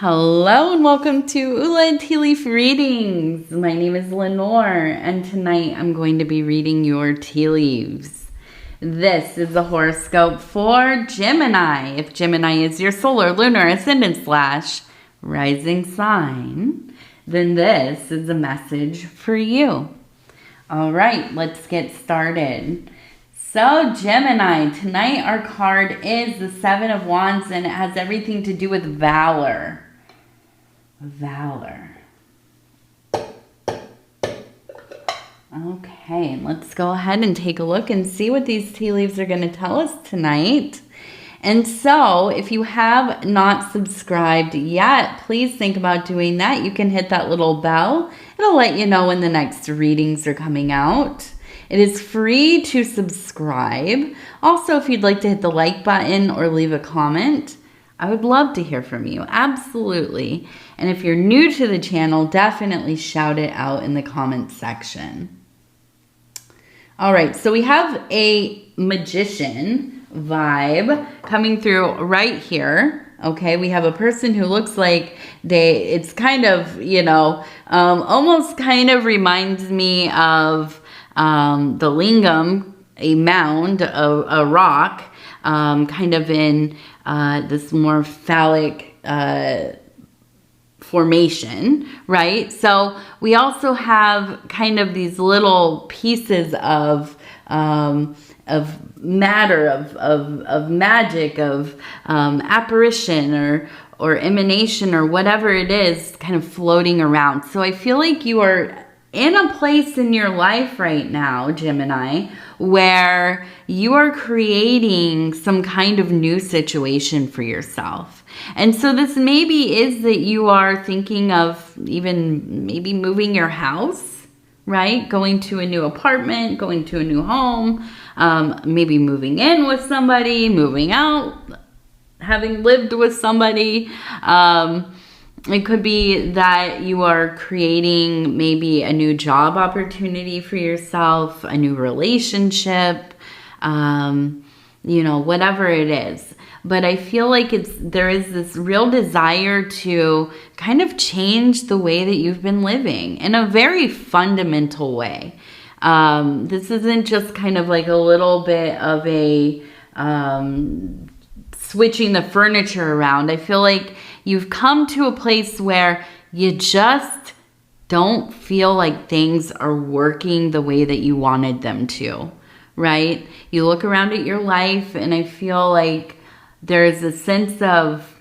Hello and welcome to Ula and Tea Leaf Readings. My name is Lenor and tonight I'm going to be reading your tea leaves. This is a horoscope for Gemini. If Gemini is your solar, lunar, ascendant / rising sign, then this is a message for you. All right, let's get started. So Gemini, tonight our card is the Seven of Wands and it has everything to do with valor. Valor. Okay, let's go ahead and take a look and see what these tea leaves are going to tell us tonight. And so, if you have not subscribed yet, please think about doing that. You can hit that little bell. It'll let you know when the next readings are coming out. It is free to subscribe. Also, if you'd like to hit the like button or leave a comment, I would love to hear from you. Absolutely. And if you're new to the channel, definitely shout it out in the comments section. All right, so we have a magician vibe coming through right here. Okay, we have a person who looks like it's kind of, almost kind of reminds me of the lingam, a mound, a rock, kind of in this more phallic formation, right? So we also have kind of these little pieces of matter, of magic, of apparition or emanation or whatever it is kind of floating around. So I feel like you are in a place in your life right now, Gemini, where you are creating some kind of new situation for yourself. And so this maybe is that you are thinking of even maybe moving your house, right? Going to a new apartment, going to a new home, maybe moving in with somebody, moving out, having lived with somebody. It could be that you are creating maybe a new job opportunity for yourself, a new relationship, whatever it is. But I feel like there is this real desire to kind of change the way that you've been living in a very fundamental way. This isn't just kind of like a little bit of a switching the furniture around. I feel like you've come to a place where you just don't feel like things are working the way that you wanted them to, right? You look around at your life and I feel like there's a sense of,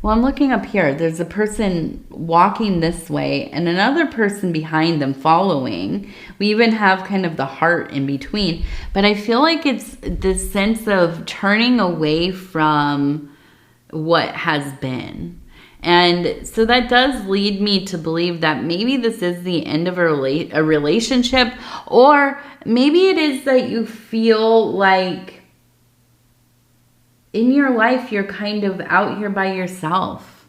I'm looking up here. There's a person walking this way and another person behind them following. We even have kind of the heart in between. But I feel like it's this sense of turning away from what has been. And so that does lead me to believe that maybe this is the end of a relationship, or maybe it is that you feel like in your life you're kind of out here by yourself.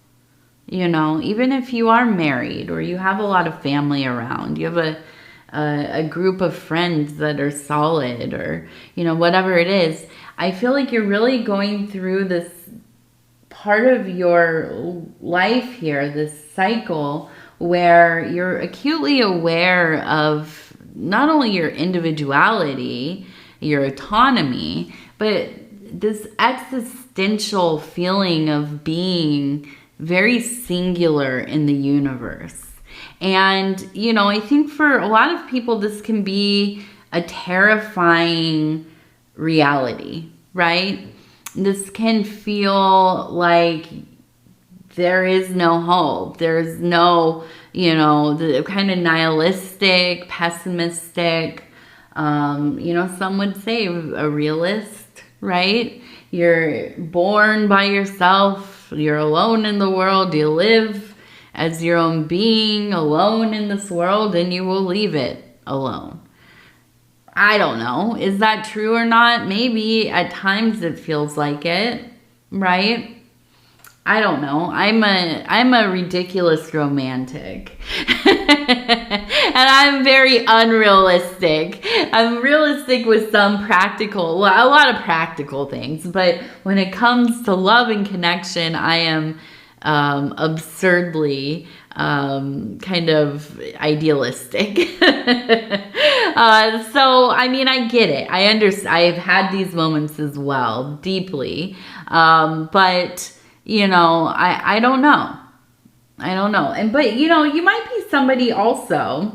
Even if you are married or you have a lot of family around, you have a group of friends that are solid, or whatever it is, I feel like you're really going through this part of your life here, this cycle where you're acutely aware of not only your individuality, your autonomy, but this existential feeling of being very singular in the universe. And, I think for a lot of people, this can be a terrifying reality, right? This can feel like there is no hope. There's no, the kind of nihilistic, pessimistic, some would say a realist, right? You're born by yourself. You're alone in the world. You live as your own being alone in this world, and you will leave it alone. I don't know. Is that true or not? Maybe at times it feels like it, right? I don't know. I'm a ridiculous romantic. I'm very unrealistic. I'm realistic with some practical, well, a lot of practical things, but when it comes to love and connection, I am absurdly kind of idealistic. So, I mean, I get it. I understand. I've had these moments as well, deeply. But, you know, I don't know. I don't know. But, you know, you might be somebody also,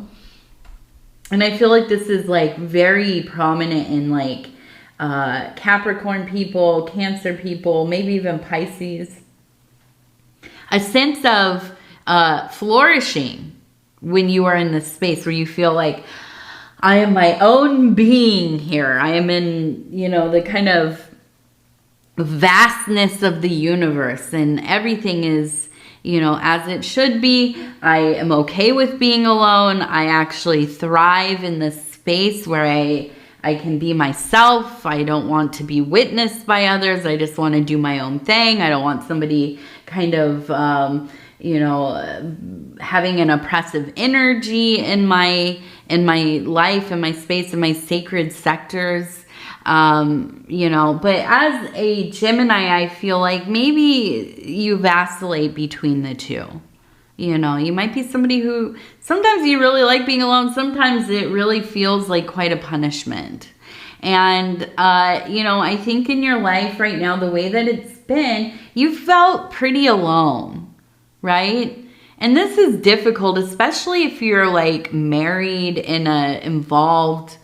and I feel like this is like very prominent in like Capricorn people, Cancer people, maybe even Pisces. A sense of flourishing when you are in this space where you feel like, I am my own being here. I am in, you know, the kind of vastness of the universe, and everything is, you know, as it should be. I am okay with being alone. I actually thrive in this space where I can be myself. I don't want to be witnessed by others. I just want to do my own thing. I don't want somebody kind of, you know, having an oppressive energy in my life, in my space, in my sacred sectors. You know, but as a Gemini, I feel like maybe you vacillate between the two. You know, you might be somebody who sometimes you really like being alone. Sometimes it really feels like quite a punishment. And, you know, I think in your life right now, the way that it's been, you felt pretty alone, right? And this is difficult, especially if you're like married in a involved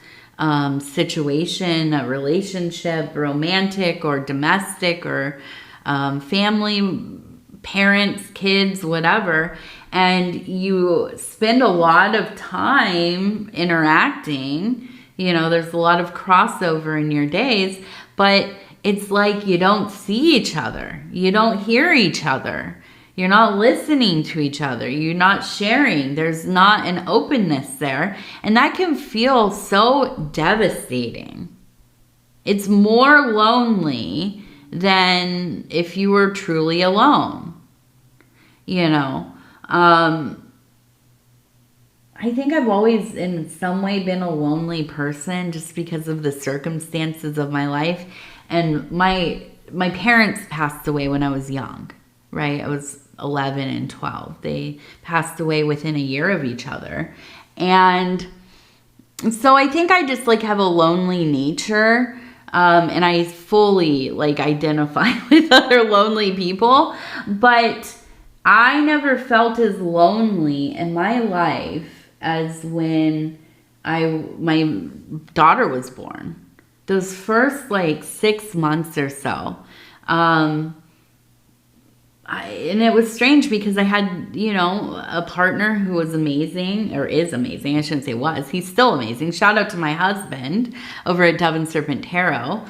situation, a relationship, romantic or domestic, or family, parents, kids, whatever, and you spend a lot of time interacting. You know, there's a lot of crossover in your days, but it's like you don't see each other. You don't hear each other. You're not listening to each other. You're not sharing. There's not an openness there. And that can feel so devastating. It's more lonely than if you were truly alone. You know, I think I've always in some way been a lonely person just because of the circumstances of my life. And my parents passed away when I was young, right? I was 11 and 12. They passed away within a year of each other. And so I think I just like have a lonely nature. And I fully like identify with other lonely people, but I never felt as lonely in my life as when my daughter was born. Those first like 6 months or so. And it was strange because I had, you know, a partner who was amazing, or is amazing. I shouldn't say was. He's still amazing. Shout out to my husband over at Dove and Serpent Tarot.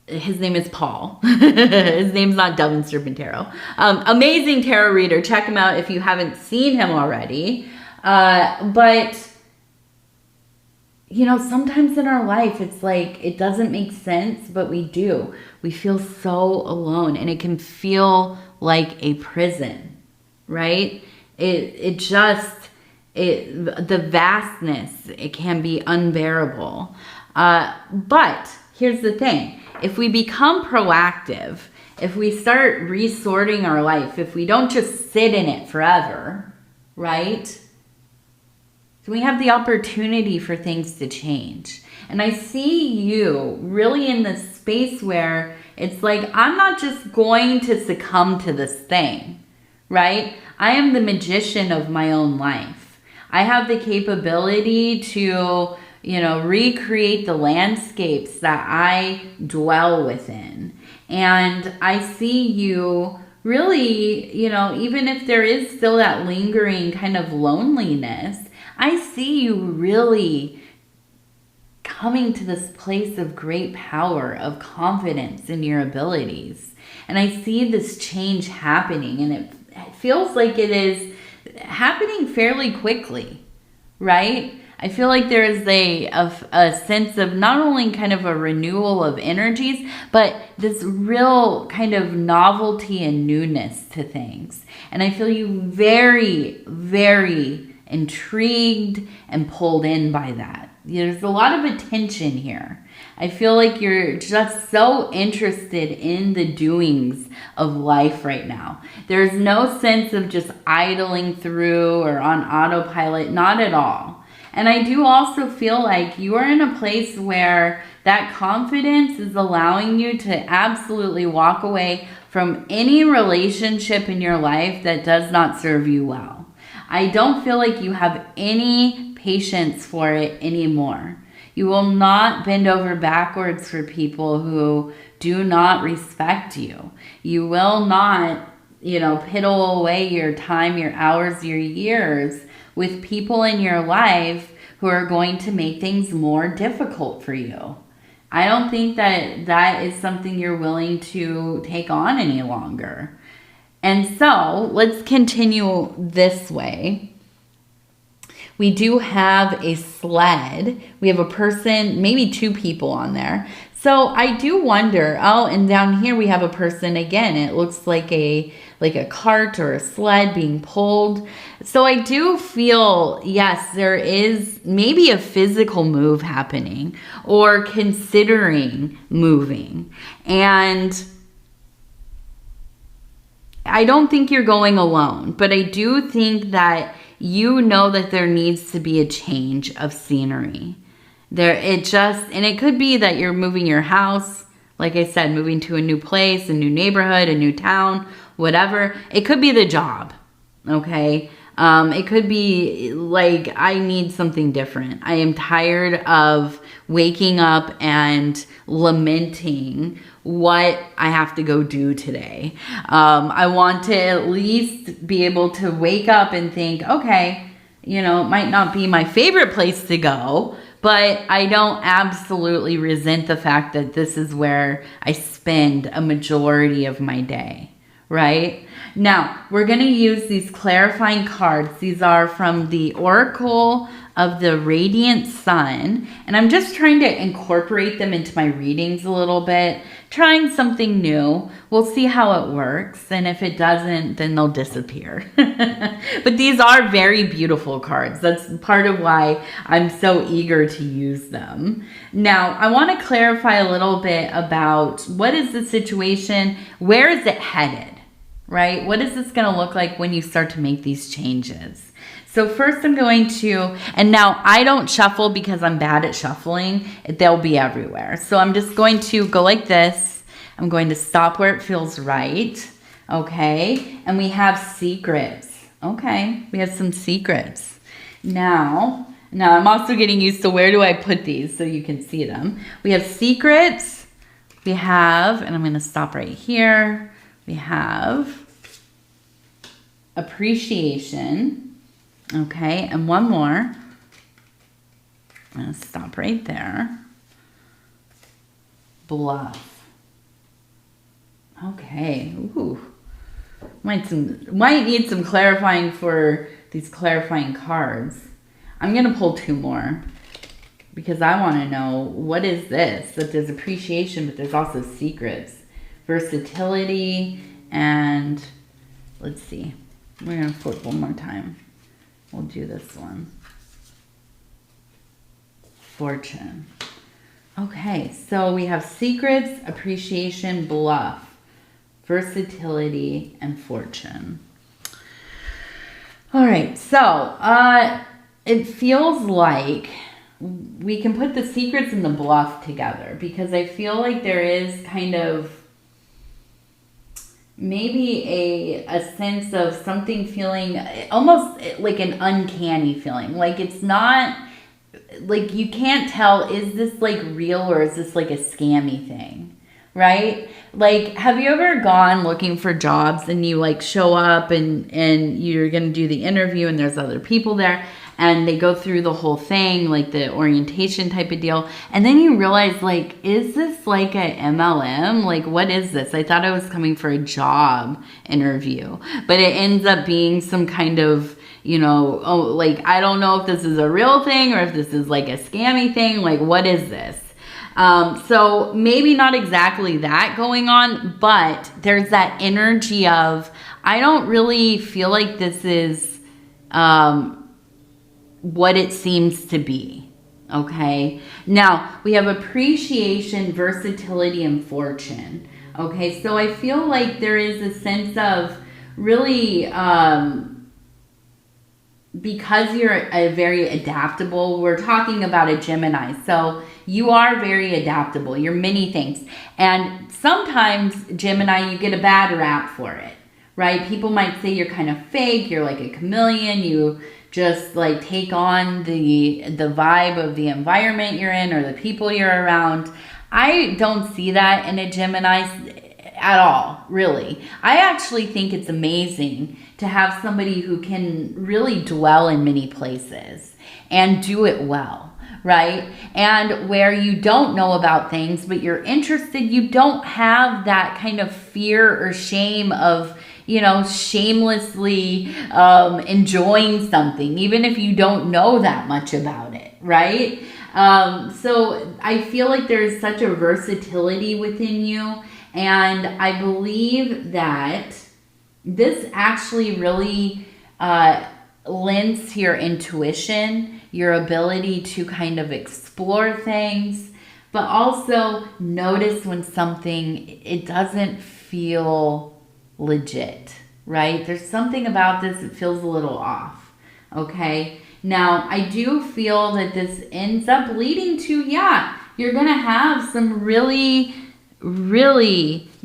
His name is Paul. His name's not Dove and Serpent Tarot. Amazing tarot reader. Check him out if you haven't seen him already. But, you know, sometimes in our life, it's like, it doesn't make sense, but we do. We feel so alone, and it can feel like a prison, right? The vastness, it can be unbearable. But here's the thing. If we become proactive, if we start resorting our life, if we don't just sit in it forever, right? So we have the opportunity for things to change. And I see you really in this space where it's like, I'm not just going to succumb to this thing, right? I am the magician of my own life. I have the capability to, you know, recreate the landscapes that I dwell within. And I see you really, you know, even if there is still that lingering kind of loneliness, I see you really coming to this place of great power, of confidence in your abilities. And I see this change happening, and it feels like it is happening fairly quickly, right? I feel like there is a sense of not only kind of a renewal of energies, but this real kind of novelty and newness to things. And I feel you very, very intrigued and pulled in by that. There's a lot of attention here. I feel like you're just so interested in the doings of life right now. There's no sense of just idling through or on autopilot, not at all. And I do also feel like you are in a place where that confidence is allowing you to absolutely walk away from any relationship in your life that does not serve you well. I don't feel like you have any patience for it anymore. You will not bend over backwards for people who do not respect you. You will not, piddle away your time, your hours, your years with people in your life who are going to make things more difficult for you. I don't think that is something you're willing to take on any longer. And so let's continue this way. We do have a sled. We have a person, maybe two people on there. So I do wonder, and down here we have a person again. It looks like a cart or a sled being pulled. So I do feel, yes, there is maybe a physical move happening or considering moving. And I don't think you're going alone, but I do think that you know that there needs to be a change of scenery. And it could be that you're moving your house, like I said, moving to a new place, a new neighborhood, a new town, whatever. It could be the job, okay? It could be like, I need something different. I am tired of waking up and lamenting what I have to go do today. I want to at least be able to wake up and think, okay, it might not be my favorite place to go, but I don't absolutely resent the fact that this is where I spend a majority of my day, right? Now, we're going to use these clarifying cards. These are from the Oracle of the Radiant Sun, and I'm just trying to incorporate them into my readings a little bit, trying something new. We'll see how it works, and if it doesn't, then they'll disappear. But these are very beautiful cards. That's part of why I'm so eager to use them. Now, I want to clarify a little bit about what is the situation, where is it headed, right? What is this going to look like when you start to make these changes? So first I'm going to, and now I don't shuffle because I'm bad at shuffling. They'll be everywhere. So I'm just going to go like this. I'm going to stop where it feels right. Okay. And we have secrets. Okay. We have some secrets. Now I'm also getting used to where do I put these so you can see them. We have secrets. We have, and I'm going to stop right here. We have appreciation. Okay, and one more. I'm going to stop right there. Bluff. Okay, ooh. Might need some clarifying for these clarifying cards. I'm going to pull two more because I want to know, what is this? That there's appreciation, but there's also secrets. Versatility, and let's see. We're going to flip one more time. We'll do this one. Fortune. Okay, so we have secrets, appreciation, bluff, versatility, and fortune. All right, so it feels like we can put the secrets and the bluff together because I feel like there is kind of maybe a sense of something feeling almost like an uncanny feeling. Like it's not, like you can't tell, is this like real or is this like a scammy thing, right? Like, have you ever gone looking for jobs and you like show up and you're going to do the interview and there's other people there and they go through the whole thing, like the orientation type of deal. And then you realize, like, is this like a MLM? Like, what is this? I thought I was coming for a job interview, but it ends up being some kind of, like, I don't know if this is a real thing or if this is like a scammy thing. Like, what is this? So maybe not exactly that going on, but there's that energy of, I don't really feel like this is, what it seems to be. Okay. Now we have appreciation, versatility, and fortune. Okay. So I feel like there is a sense of really, because you're a very adaptable, we're talking about a Gemini. So you are very adaptable. You're many things. And sometimes, Gemini, you get a bad rap for it, right? People might say you're kind of fake. You're like a chameleon. You just like take on the vibe of the environment you're in or the people you're around. I don't see that in a Gemini at all, really. I actually think it's amazing to have somebody who can really dwell in many places and do it well, right? And where you don't know about things, but you're interested, you don't have that kind of fear or shame of, you know, shamelessly enjoying something, even if you don't know that much about it, right? So I feel like there's such a versatility within you. And I believe that this actually really lends to your intuition, your ability to kind of explore things, but also notice when something, it doesn't feel legit, right? There's something about this that feels a little off, okay? Now, I do feel that this ends up leading to, yeah, you're going to have some really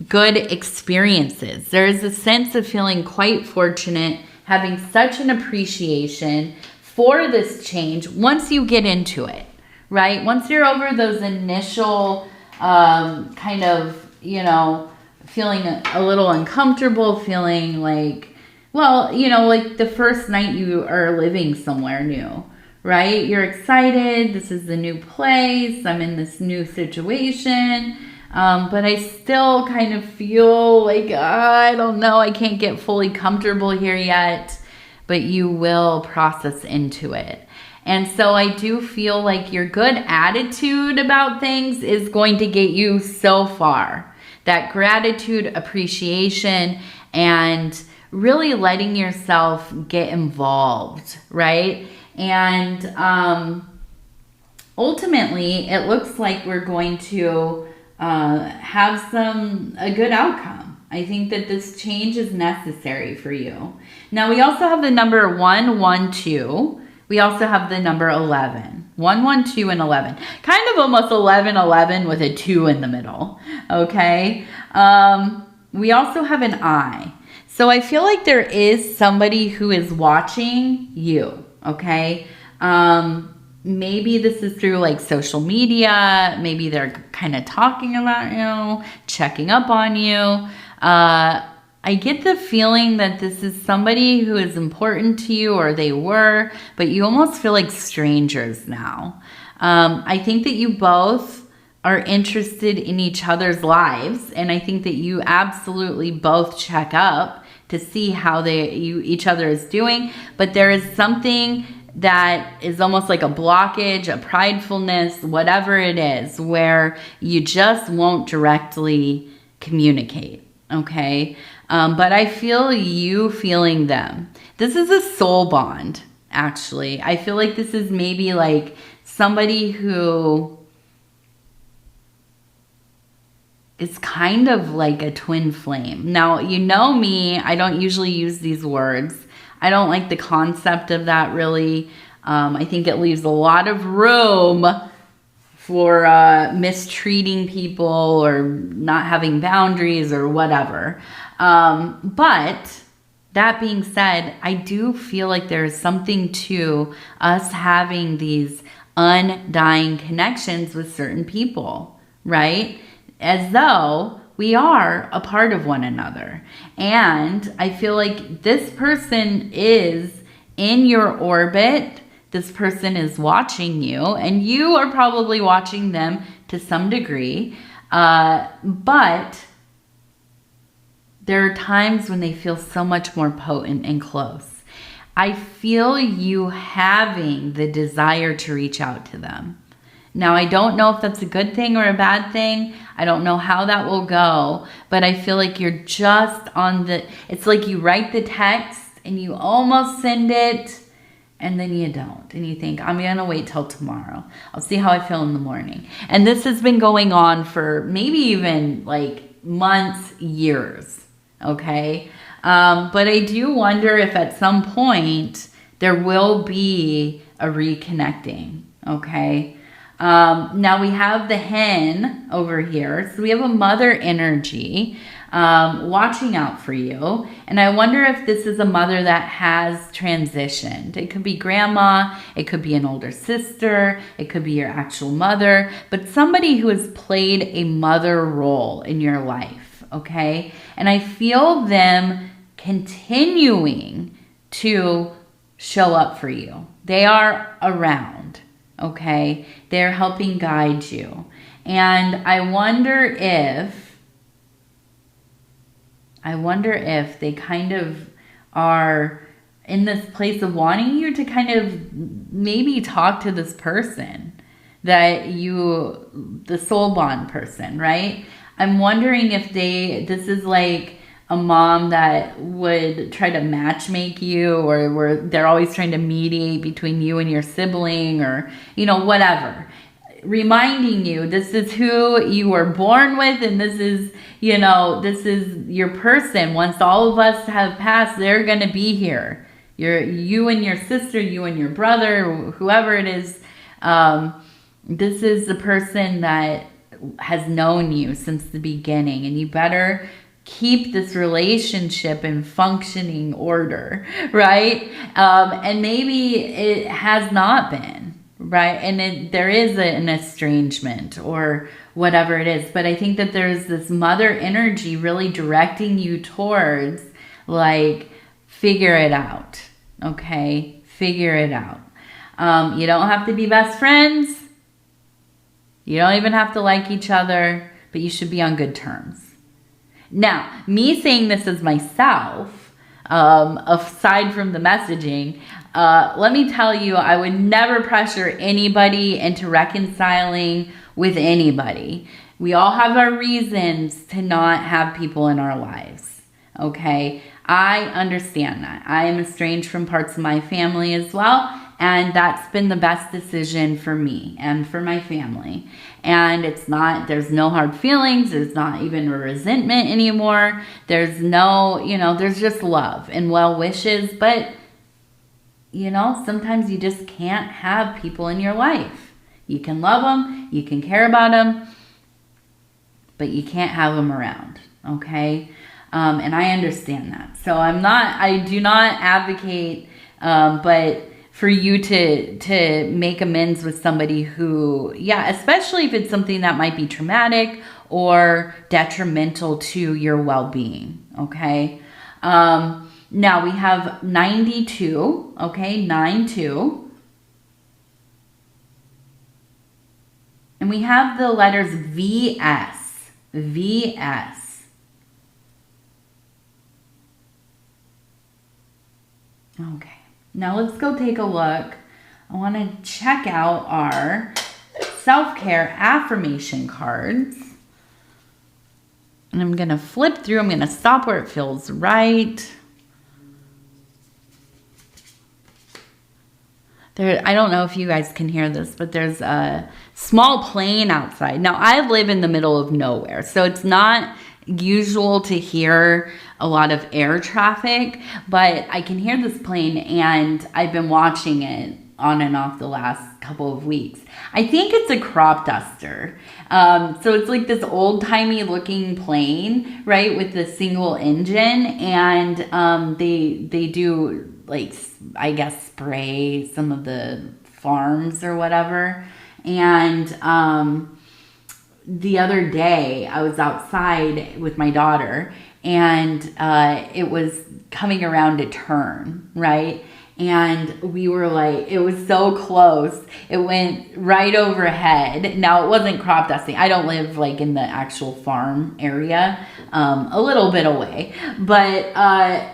good experiences. There is a sense of feeling quite fortunate, having such an appreciation for this change once you get into it, right? Once you're over those initial kind of, you know, feeling a little uncomfortable, feeling like, well, you know, like the first night you are living somewhere new, right? You're excited. This is the new place. I'm in this new situation. But I still kind of feel like, I don't know, I can't get fully comfortable here yet, but you will process into it. And so I do feel like your good attitude about things is going to get you so far. That gratitude, appreciation, and really letting yourself get involved, right? And ultimately, it looks like we're going to have a good outcome. I think that this change is necessary for you. Now, we also have the number 112. We also have the number 11. 112 and 11. Kind of almost 11 with a 2 in the middle. Okay. We also have an I. So I feel like there is somebody who is watching you. Okay. Maybe this is through like social media. Maybe they're kind of talking about you, checking up on you. I get the feeling that this is somebody who is important to you, or they were, but you almost feel like strangers now. I think that you both are interested in each other's lives, and I think that you absolutely both check up to see how each other is doing, but there is something that is almost like a blockage, a pridefulness, whatever it is, where you just won't directly communicate, okay? But I feel you feeling them. This is a soul bond, actually. I feel like this is maybe like somebody who is kind of like a twin flame. Now, you know me, I don't usually use these words. I don't like the concept of that, really. I think it leaves a lot of room for mistreating people or not having boundaries or whatever. But that being said, I do feel like there's something to us having these undying connections with certain people, right? As though we are a part of one another. And I feel like this person is in your orbit. This person is watching you, and you are probably watching them to some degree. But there are times when they feel so much more potent and close. I feel you having the desire to reach out to them. Now, I don't know if that's a good thing or a bad thing. I don't know how that will go, but I feel like you're just on it's like you write the text and you almost send it, And then you don't. And you think, I'm going to wait till tomorrow. I'll see how I feel in the morning. And this has been going on for maybe even like months, years. Okay. But I do wonder if at some point there will be a reconnecting. Okay. Now we have the hen over here. So we have a mother energy watching out for you. And I wonder if this is a mother that has transitioned. It could be grandma. It could be an older sister. It could be your actual mother. But somebody who has played a mother role in your life. Okay. And I feel them continuing to show up for you. They are around. Okay, they're helping guide you. And I wonder if they kind of are in this place of wanting you to kind of maybe talk to this person that the soul bond person, right? I'm wondering if this is like a mom that would try to matchmake you, or where they're always trying to mediate between you and your sibling, or, you know, whatever. Reminding you, this is who you were born with, and this is, you know, this is your person. Once all of us have passed, they're going to be here. You and your sister, you and your brother, whoever it is. This is the person that has known you since the beginning, and you better keep this relationship in functioning order, right? And maybe it has not been, right? And there is an estrangement or whatever it is. But I think that there's this mother energy really directing you towards, like, figure it out, okay? Figure it out. You don't have to be best friends. You don't even have to like each other, but you should be on good terms. Now, me saying this as myself, aside from the messaging, let me tell you, I would never pressure anybody into reconciling with anybody. We all have our reasons to not have people in our lives, okay? I understand that. I am estranged from parts of my family as well, and that's been the best decision for me and for my family. And there's no hard feelings. There's not even a resentment anymore. There's there's just love and well wishes. But, sometimes you just can't have people in your life. You can love them. You can care about them. But you can't have them around. Okay? And I understand that. So I do not advocate, but for you to make amends with somebody who, especially if it's something that might be traumatic or detrimental to your well-being, okay? Now we have 92, okay, 9-2. And we have the letters VS, VS. Okay. Now let's go take a look. I want to check out our self-care affirmation cards. And I'm going to flip through. I'm going to stop where it feels right. I don't know if you guys can hear this, but there's a small plane outside. Now, I live in the middle of nowhere, so it's not usual to hear a lot of air traffic, but I can hear this plane, and I've been watching it on and off the last couple of weeks. I think it's a crop duster. So it's like this old-timey looking plane, right, with the single engine, and they do, like, I guess, spray some of the farms or whatever. And the other day I was outside with my daughter, and it was coming around a turn, right? And we were like, it was so close. It went right overhead. Now, it wasn't crop dusting. I don't live like in the actual farm area, a little bit away. But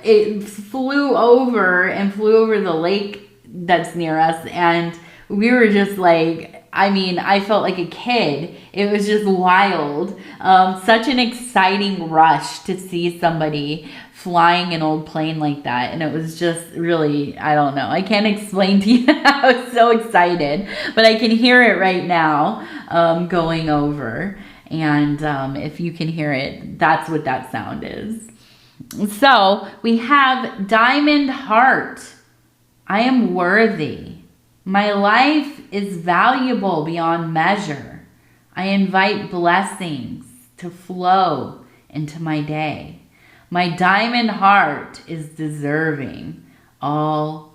it flew over the lake that's near us. And we were just like, I mean, I felt like a kid. It was just wild. Such an exciting rush to see somebody flying an old plane like that. And it was just really, I don't know. I can't explain to you. I was so excited. But I can hear it right now going over. And if you can hear it, that's what that sound is. So we have Diamond Heart. I am worthy. My life is valuable beyond measure. I invite blessings to flow into my day. My diamond heart is deserving of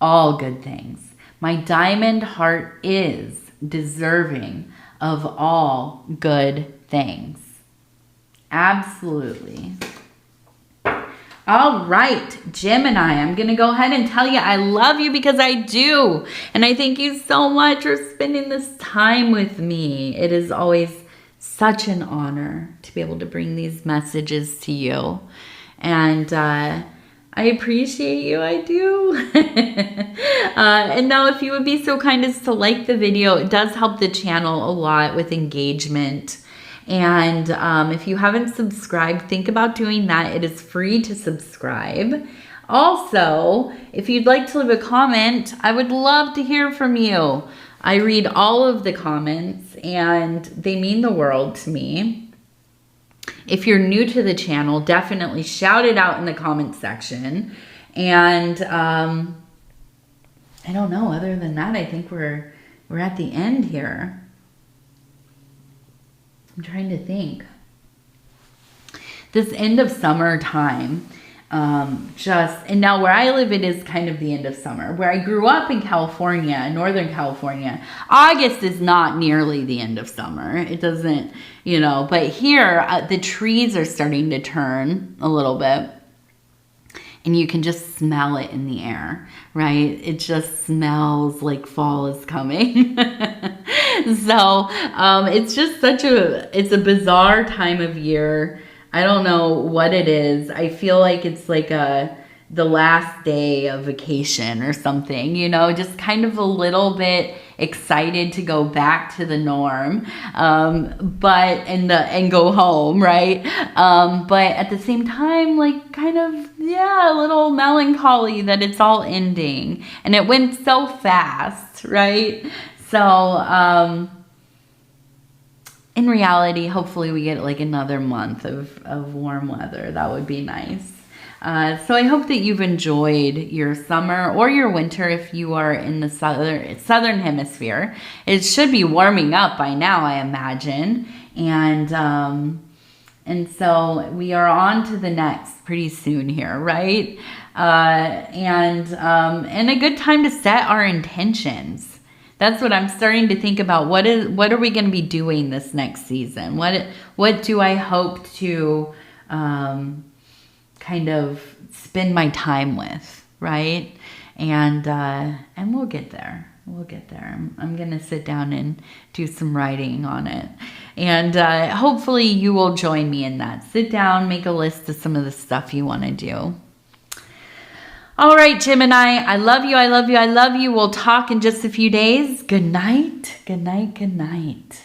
all good things. My diamond heart is deserving of all good things. Absolutely. All right, Gemini, I'm going to go ahead and tell you I love you because I do. And I thank you so much for spending this time with me. It is always such an honor to be able to bring these messages to you. And I appreciate you, I do. And now if you would be so kind as to like the video, it does help the channel a lot with engagement. And if you haven't subscribed, think about doing that. It is free to subscribe. Also, if you'd like to leave a comment, I would love to hear from you. I read all of the comments and they mean the world to me. If you're new to the channel, definitely shout it out in the comment section. And I don't know, other than that, I think we're at the end here. I'm trying to think. This end of summer time, and now where I live, it is kind of the end of summer. Where I grew up in California, Northern California, August is not nearly the end of summer. It doesn't, you know, but here the trees are starting to turn a little bit. And you can just smell it in the air, right? It just smells like fall is coming. So it's just it's a bizarre time of year. I don't know what it is. I feel like it's like the last day of vacation or something, you know, just kind of a little bit excited to go back to the norm, and go home, right? But at the same time, like kind of, yeah, a little melancholy that it's all ending and it went so fast, right? So, in reality, hopefully we get like another month of warm weather. That would be nice. So I hope that you've enjoyed your summer or your winter if you are in the southern hemisphere. It should be warming up by now, I imagine. And so we are on to the next pretty soon here, right? And a good time to set our intentions. That's what I'm starting to think about. What are we going to be doing this next season? What do I hope to kind of spend my time with, right? And we'll get there. We'll get there. I'm going to sit down and do some writing on it. And hopefully you will join me in that. Sit down, make a list of some of the stuff you want to do. All right, Gemini, I love you, I love you, I love you. We'll talk in just a few days. Good night, good night, good night.